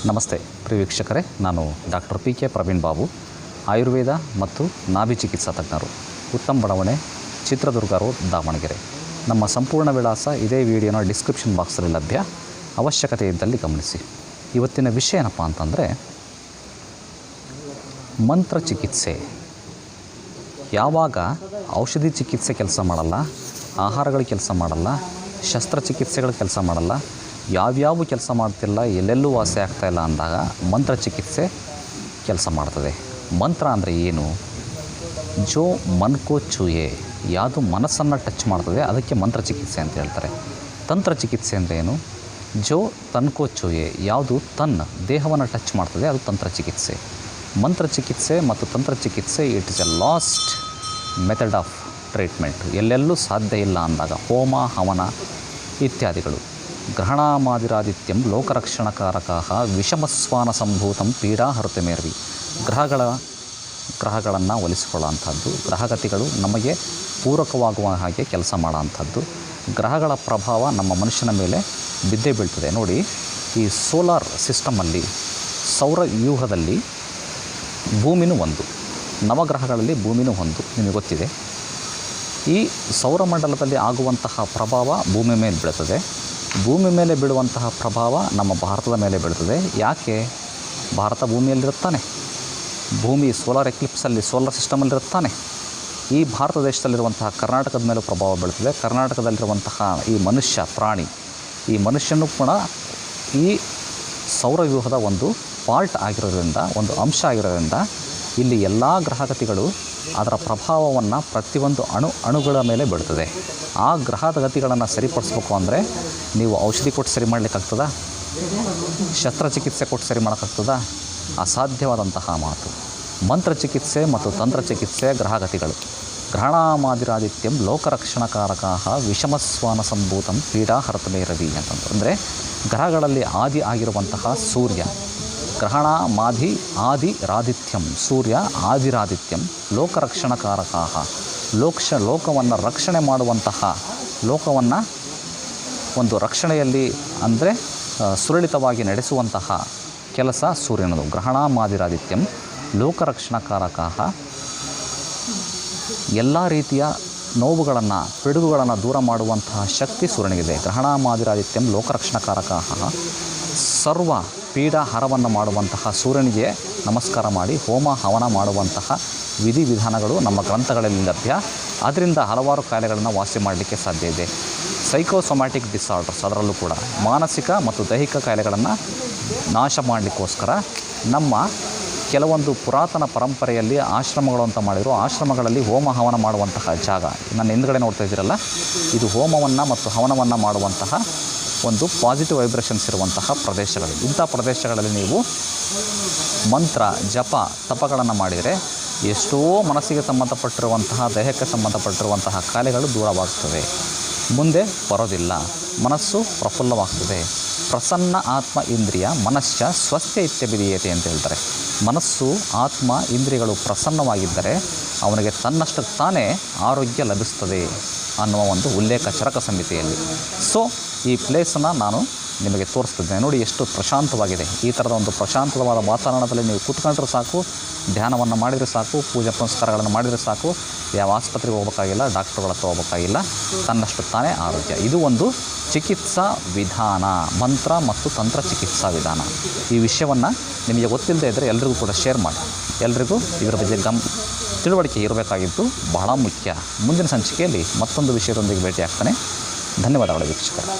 ನಮಸ್ತೆ ಪ್ರಿಯ ವೀಕ್ಷಕರೇ, ನಾನು doctor P K Praveen Babu, Ayurveda ಮತ್ತು ನಾಭಿ ಚಿಕಿತ್ಸಾ ತಜ್ಞರು, ಉತ್ತಮ್ ಬಡಾವಣೆ, ಚಿತ್ರದುರ್ಗ ರೋಡ್, ದಾವಣಗೆರೆ. ನಮ್ಮ ಸಂಪೂರ್ಣ ವಿಳಾಸ ಇದೇ ವಿಡಿಯೋನ ಡಿಸ್ಕ್ರಿಪ್ಷನ್ ಬಾಕ್ಸಲ್ಲಿ ಲಭ್ಯ. ಅವಶ್ಯಕತೆ ಇದ್ದಲ್ಲಿ ಗಮನಿಸಿ. ಇವತ್ತಿನ ವಿಷಯ ಏನಪ್ಪ ಅಂತಂದರೆ, ಮಂತ್ರ ಚಿಕಿತ್ಸೆ. ಯಾವಾಗ ಔಷಧಿ ಚಿಕಿತ್ಸೆ ಕೆಲಸ ಮಾಡಲ್ಲ, ಆಹಾರಗಳು ಕೆಲಸ ಮಾಡಲ್ಲ, ಶಸ್ತ್ರಚಿಕಿತ್ಸೆಗಳು ಕೆಲಸ ಮಾಡಲ್ಲ, ಯಾವ್ಯಾವ ಕೆಲಸ ಮಾಡ್ತಿಲ್ಲ, ಎಲ್ಲೆಲ್ಲೂ ವಾಸಿ ಆಗ್ತಾಯಿಲ್ಲ ಅಂದಾಗ ಮಂತ್ರ ಚಿಕಿತ್ಸೆ ಕೆಲಸ ಮಾಡ್ತದೆ. ಮಂತ್ರ ಅಂದರೆ ಏನು? ಜೋ ಮನ್ಕೋ ಚೂಯೆ, ಯಾವುದು ಮನಸ್ಸನ್ನು ಟಚ್ ಮಾಡ್ತದೆ ಅದಕ್ಕೆ ಮಂತ್ರ ಚಿಕಿತ್ಸೆ ಅಂತ ಹೇಳ್ತಾರೆ. ತಂತ್ರ ಚಿಕಿತ್ಸೆ ಅಂದರೆ ಏನು? ಜೋ ತನ್ಕೋ ಚೂಯೆ, ಯಾವುದು ತನ್ನ ದೇಹವನ್ನು ಟಚ್ ಮಾಡ್ತದೆ ಅದು ತಂತ್ರ ಚಿಕಿತ್ಸೆ. ಮಂತ್ರ ಚಿಕಿತ್ಸೆ ಮತ್ತು ತಂತ್ರ ಚಿಕಿತ್ಸೆ it is A last method of treatment. ಎಲ್ಲೆಲ್ಲೂ ಸಾಧ್ಯ ಇಲ್ಲ ಅಂದಾಗ ಹೋಮ ಹವನ ಇತ್ಯಾದಿಗಳು. ಗ್ರಹಣಾಮಾದಿರಾದಿತ್ಯಂ ಲೋಕರಕ್ಷಣಕಾರಕಃ ವಿಷಮಸ್ವಾನ ಸಂಭೂತಂ ಪೀಡಾ ಹರುತಮೇರ್ವಿ. ಗ್ರಹಗಳನ್ನು ಒಲಿಸಿಕೊಳ್ಳುವಂಥದ್ದು, ಗ್ರಹಗತಿಗಳು ನಮಗೆ ಪೂರಕವಾಗುವ ಹಾಗೆ ಕೆಲಸ ಮಾಡೋವಂಥದ್ದು. ಗ್ರಹಗಳ ಪ್ರಭಾವ ನಮ್ಮ ಮನುಷ್ಯನ ಮೇಲೆ ಬಿದ್ದೇ ಬೀಳ್ತದೆ. ನೋಡಿ, ಈ ಸೋಲಾರ್ ಸಿಸ್ಟಮಲ್ಲಿ, ಸೌರ ವ್ಯೂಹದಲ್ಲಿ ಭೂಮಿನೂ ಒಂದು, ನವಗ್ರಹಗಳಲ್ಲಿ ಭೂಮಿನೂ ಒಂದು, ನಿಮಗೆ ಗೊತ್ತಿದೆ. ಈ ಸೌರಮಂಡಲದಲ್ಲಿ ಆಗುವಂತಹ ಪ್ರಭಾವ ಭೂಮಿ ಮೇಲೆ ಬೀಳ್ತದೆ. ಭೂಮಿ ಮೇಲೆ ಬೀಳುವಂತಹ ಪ್ರಭಾವ ನಮ್ಮ ಭಾರತದ ಮೇಲೆ ಬೀಳ್ತದೆ. ಯಾಕೆ? ಭಾರತ ಭೂಮಿಯಲ್ಲಿರುತ್ತಾನೆ, ಭೂಮಿ ಸೋಲಾರ್ ಎಕ್ಲಿಪ್ಸಲ್ಲಿ, ಸೋಲಾರ್ ಸಿಸ್ಟಮಲ್ಲಿರುತ್ತಾನೆ. ಈ ಭಾರತ ದೇಶದಲ್ಲಿರುವಂತಹ ಕರ್ನಾಟಕದ ಮೇಲೂ ಪ್ರಭಾವ ಬೀಳ್ತದೆ. ಕರ್ನಾಟಕದಲ್ಲಿರುವಂತಹ ಈ ಮನುಷ್ಯ ಪ್ರಾಣಿ, ಈ ಮನುಷ್ಯನೂ ಕೂಡ ಈ ಸೌರವ್ಯೂಹದ ಒಂದು ಪಾರ್ಟ್ ಆಗಿರೋದ್ರಿಂದ, ಒಂದು ಅಂಶ ಆಗಿರೋದ್ರಿಂದ ಇಲ್ಲಿ ಎಲ್ಲ ಗ್ರಹಗತಿಗಳು ಅದರ ಪ್ರಭಾವವನ್ನು ಪ್ರತಿಯೊಂದು ಅಣುಗಳ ಮೇಲೆ ಬೀಳ್ತದೆ. ಆ ಗ್ರಹದ ಗತಿಗಳನ್ನು ಸರಿಪಡಿಸ್ಬೇಕು ಅಂದರೆ ನೀವು ಔಷಧಿ ಕೊಟ್ಟು ಸರಿ ಮಾಡಲಿಕ್ಕಾಗ್ತದ? ಶಸ್ತ್ರಚಿಕಿತ್ಸೆ ಕೊಟ್ಟು ಸರಿ ಮಾಡೋಕ್ಕಾಗ್ತದ? ಅಸಾಧ್ಯವಾದಂತಹ ಮಾತು. ಮಂತ್ರಚಿಕಿತ್ಸೆ ಮತ್ತು ತಂತ್ರಚಿಕಿತ್ಸೆ ಗ್ರಹಗತಿಗಳು. ಗ್ರಹಣಾಮಾದಿರಾದಿತ್ಯಂ ಲೋಕರಕ್ಷಣಕಾರಕಃ ವಿಷಮಸ್ವಾನ ಸಂಭೂತಂ ಪೀಡಾ ಹರತಮೇರವಿ ಅಂತಂದರೆ, ಗ್ರಹಗಳಲ್ಲಿ ಆದಿ ಆಗಿರುವಂತಹ ಸೂರ್ಯ, ಗ್ರಹಣ ಮಾಧಿ ಆದಿ ರಾದಿತ್ಯಂ, ಸೂರ್ಯ ಆದಿರಾದಿತ್ಯಂ ಲೋಕರಕ್ಷಣಕಾರಕಃ, ಲೋಕವನ್ನು ರಕ್ಷಣೆ ಮಾಡುವಂತಹ, ಲೋಕವನ್ನು ಒಂದು ರಕ್ಷಣೆಯಲ್ಲಿ ಅಂದರೆ ಸುರಳಿತವಾಗಿ ನಡೆಸುವಂತಹ ಕೆಲಸ ಸೂರ್ಯನದು. ಗ್ರಹಣ ಮಾದಿರಾದಿತ್ಯಂ ಲೋಕರಕ್ಷಣಕಾರಕಃ, ಎಲ್ಲ ರೀತಿಯ ನೋವುಗಳನ್ನು, ಪಿಡುಗುಗಳನ್ನು ದೂರ ಮಾಡುವಂತಹ ಶಕ್ತಿ ಸೂರ್ಯನಿಗಿದೆ. ಗ್ರಹಣ ಮಾದಿರಾದಿತ್ಯಂ ಲೋಕರಕ್ಷಣಕಾರಕಃ, ಸರ್ವ ಪೀಡಾ ಹರವನ್ನು ಮಾಡುವಂತಹ ಸೂರ್ಯನಿಗೆ ನಮಸ್ಕಾರ ಮಾಡಿ ಹೋಮ ಹವನ ಮಾಡುವಂತಹ ವಿಧಿವಿಧಾನಗಳು ನಮ್ಮ ಗ್ರಂಥಗಳಲ್ಲಿ ಲಭ್ಯ. ಅದರಿಂದ ಹಲವಾರು ಕಾಯಿಲೆಗಳನ್ನು ವಾಸಿ ಮಾಡಲಿಕ್ಕೆ ಸಾಧ್ಯ ಇದೆ. ಸೈಕೋಸೊಮ್ಯಾಟಿಕ್ ಡಿಸಾರ್ಡರ್ಸ್, ಅದರಲ್ಲೂ ಕೂಡ ಮಾನಸಿಕ ಮತ್ತು ದೈಹಿಕ ಕಾಯಿಲೆಗಳನ್ನು ನಾಶ ಮಾಡಲಿಕ್ಕೋಸ್ಕರ ನಮ್ಮ ಕೆಲವೊಂದು ಪುರಾತನ ಪರಂಪರೆಯಲ್ಲಿ ಆಶ್ರಮಗಳು ಅಂತ ಮಾಡಿದರು. ಆಶ್ರಮಗಳಲ್ಲಿ ಹೋಮ ಹವನ ಮಾಡುವಂತಹ ಜಾಗ, ನನ್ನ ಹಿಂದ್ಗಡೆ ನೋಡ್ತಾ ಇದ್ದೀರಲ್ಲ, ಇದು ಹೋಮವನ್ನು ಮತ್ತು ಹವನವನ್ನು ಮಾಡುವಂತಹ ಒಂದು ಪಾಸಿಟಿವ್ ವೈಬ್ರೇಷನ್ಸ್ ಇರುವಂತಹ ಪ್ರದೇಶಗಳು. ಇಂಥ ಪ್ರದೇಶಗಳಲ್ಲಿ ನೀವು ಮಂತ್ರ ಜಪ ತಪಗಳನ್ನು ಮಾಡಿದರೆ ಎಷ್ಟೋ ಮನಸ್ಸಿಗೆ ಸಂಬಂಧಪಟ್ಟಿರುವಂತಹ, ದೇಹಕ್ಕೆ ಸಂಬಂಧಪಟ್ಟಿರುವಂತಹ ಕಾಯಿಲೆಗಳು ದೂರವಾಗ್ತವೆ, ಮುಂದೆ ಬರೋದಿಲ್ಲ, ಮನಸ್ಸು ಪ್ರಫುಲ್ಲವಾಗ್ತದೆ. ಪ್ರಸನ್ನ ಆತ್ಮ ಇಂದ್ರಿಯ ಮನಶ್ಚ ಸ್ವಸ್ಥ ಇತ್ಯಭಿಧೀಯತೆ ಅಂತ ಹೇಳ್ತಾರೆ. ಮನಸ್ಸು, ಆತ್ಮ, ಇಂದ್ರಿಯಗಳು ಪ್ರಸನ್ನವಾಗಿದ್ದರೆ ಅವನಿಗೆ ತನ್ನಷ್ಟಕ್ಕೆ ತಾನೇ ಆರೋಗ್ಯ ಲಭಿಸ್ತದೆ ಅನ್ನುವ ಒಂದು ಉಲ್ಲೇಖ ಚರಕ ಸಂಹಿತೆಯಲ್ಲಿ. ಸೊ ಈ ಪ್ಲೇಸನ್ನು ನಾನು ನಿಮಗೆ ತೋರಿಸ್ತಿದ್ದೇನೆ. ನೋಡಿ ಎಷ್ಟು ಪ್ರಶಾಂತವಾಗಿದೆ. ಈ ಥರದ ಒಂದು ಪ್ರಶಾಂತವಾದ ವಾತಾವರಣದಲ್ಲಿ ನೀವು ಕೂತ್ಕೊಂಡ್ರೆ ಸಾಕು, ಧ್ಯಾನವನ್ನು ಮಾಡಿದರೆ ಸಾಕು, ಪೂಜೆ ಪುನಸ್ಕಾರಗಳನ್ನು ಮಾಡಿದರೆ ಸಾಕು, ಯಾವ ಆಸ್ಪತ್ರೆಗೆ ಹೋಗಬೇಕಾಗಿಲ್ಲ, ಡಾಕ್ಟರ್ಗಳ ಹತ್ರ ಹೋಗಬೇಕಾಗಿಲ್ಲ, ತನ್ನಷ್ಟು ತಾನೇ ಆರೋಗ್ಯ. ಇದು ಒಂದು ಚಿಕಿತ್ಸಾ ವಿಧಾನ, ಮಂತ್ರ ಮತ್ತು ತಂತ್ರ ಚಿಕಿತ್ಸಾ ವಿಧಾನ. ಈ ವಿಷಯವನ್ನು ನಿಮಗೆ ಗೊತ್ತಿಲ್ಲದೆ ಇದ್ದರೆ ಎಲ್ರಿಗೂ ಕೂಡ ಶೇರ್ ಮಾಡಿ. ಎಲ್ರಿಗೂ ಇದರ ಬಗ್ಗೆ ತಿಳುವಳಿಕೆ ಇರಬೇಕಾಗಿದ್ದು ಬಹಳ ಮುಖ್ಯ. ಮುಂದಿನ ಸಂಚಿಕೆಯಲ್ಲಿ ಮತ್ತೊಂದು ವಿಷಯದೊಂದಿಗೆ ಭೇಟಿ ಆಗ್ತಾನೆ. ಧನ್ಯವಾದಗಳು ವೀಕ್ಷಕರೇ.